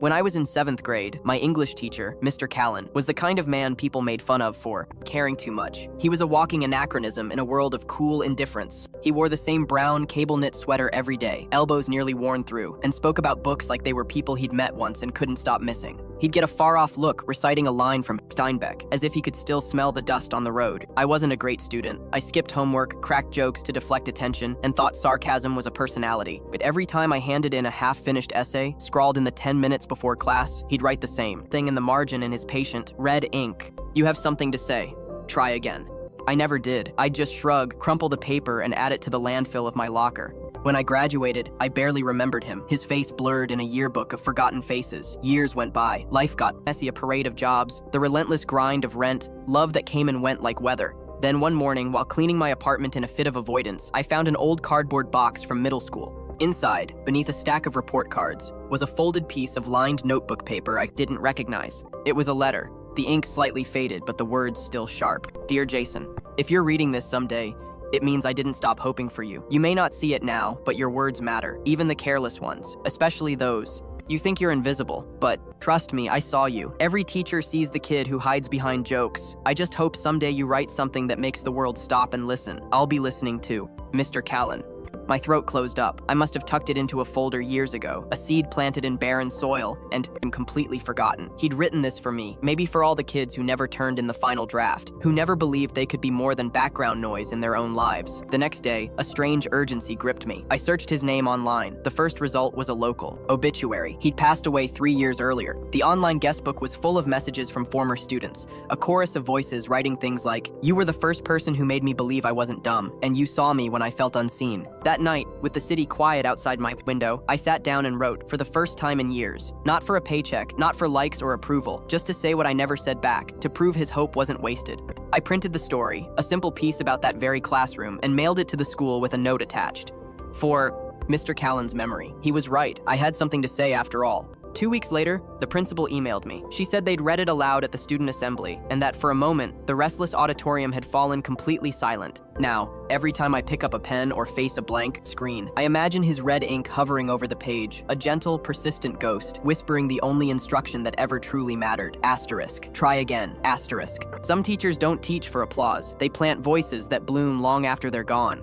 When I was in 7th grade, my English teacher, Mr. Callan, was the kind of man people made fun of for caring too much. He was a walking anachronism in a world of cool indifference. He wore the same brown cable-knit sweater every day, elbows nearly worn through, and spoke about books like they were people he'd met once and couldn't stop missing. He'd get a far-off look reciting a line from Steinbeck, as if he could still smell the dust on the road. I wasn't a great student. I skipped homework, cracked jokes to deflect attention, and thought sarcasm was a personality. But every time I handed in a half-finished essay, scrawled in the 10 minutes before class, he'd write the same thing in the margin in his patient, red ink. "You have something to say. Try again." I never did. I'd just shrug, crumple the paper, and add it to the landfill of my locker. When I graduated, I barely remembered him, his face blurred in a yearbook of forgotten faces. Years went by. Life got messy, a parade of jobs, the relentless grind of rent, love that came and went like weather. Then one morning, while cleaning my apartment in a fit of avoidance, I found an old cardboard box from middle school. Inside, beneath a stack of report cards, was a folded piece of lined notebook paper I didn't recognize. It was a letter. The ink slightly faded, but the words still sharp. "Dear Jason, if you're reading this someday, it means I didn't stop hoping for you. You may not see it now, but your words matter, even the careless ones, especially those. You think you're invisible, but trust me, I saw you. Every teacher sees the kid who hides behind jokes. I just hope someday you write something that makes the world stop and listen. I'll be listening too. Mr. Callan." My throat closed up. I must have tucked it into a folder years ago, a seed planted in barren soil and completely forgotten. He'd written this for me, maybe for all the kids who never turned in the final draft, who never believed they could be more than background noise in their own lives. The next day, a strange urgency gripped me. I searched his name online. The first result was a local obituary. He'd passed away 3 years earlier. The online guestbook was full of messages from former students, a chorus of voices writing things like, "You were the first person who made me believe I wasn't dumb, and you saw me when I felt unseen." That night, with the city quiet outside my window, I sat down and wrote, for the first time in years. Not for a paycheck, not for likes or approval, just to say what I never said back, to prove his hope wasn't wasted. I printed the story, a simple piece about that very classroom, and mailed it to the school with a note attached. For Mr. Callan's memory. He was right. I had something to say after all. 2 weeks later, the principal emailed me. She said they'd read it aloud at the student assembly, and that for a moment, the restless auditorium had fallen completely silent. Now, every time I pick up a pen or face a blank screen, I imagine his red ink hovering over the page, a gentle, persistent ghost, whispering the only instruction that ever truly mattered. Asterisk. Try again. Asterisk. Some teachers don't teach for applause. They plant voices that bloom long after they're gone.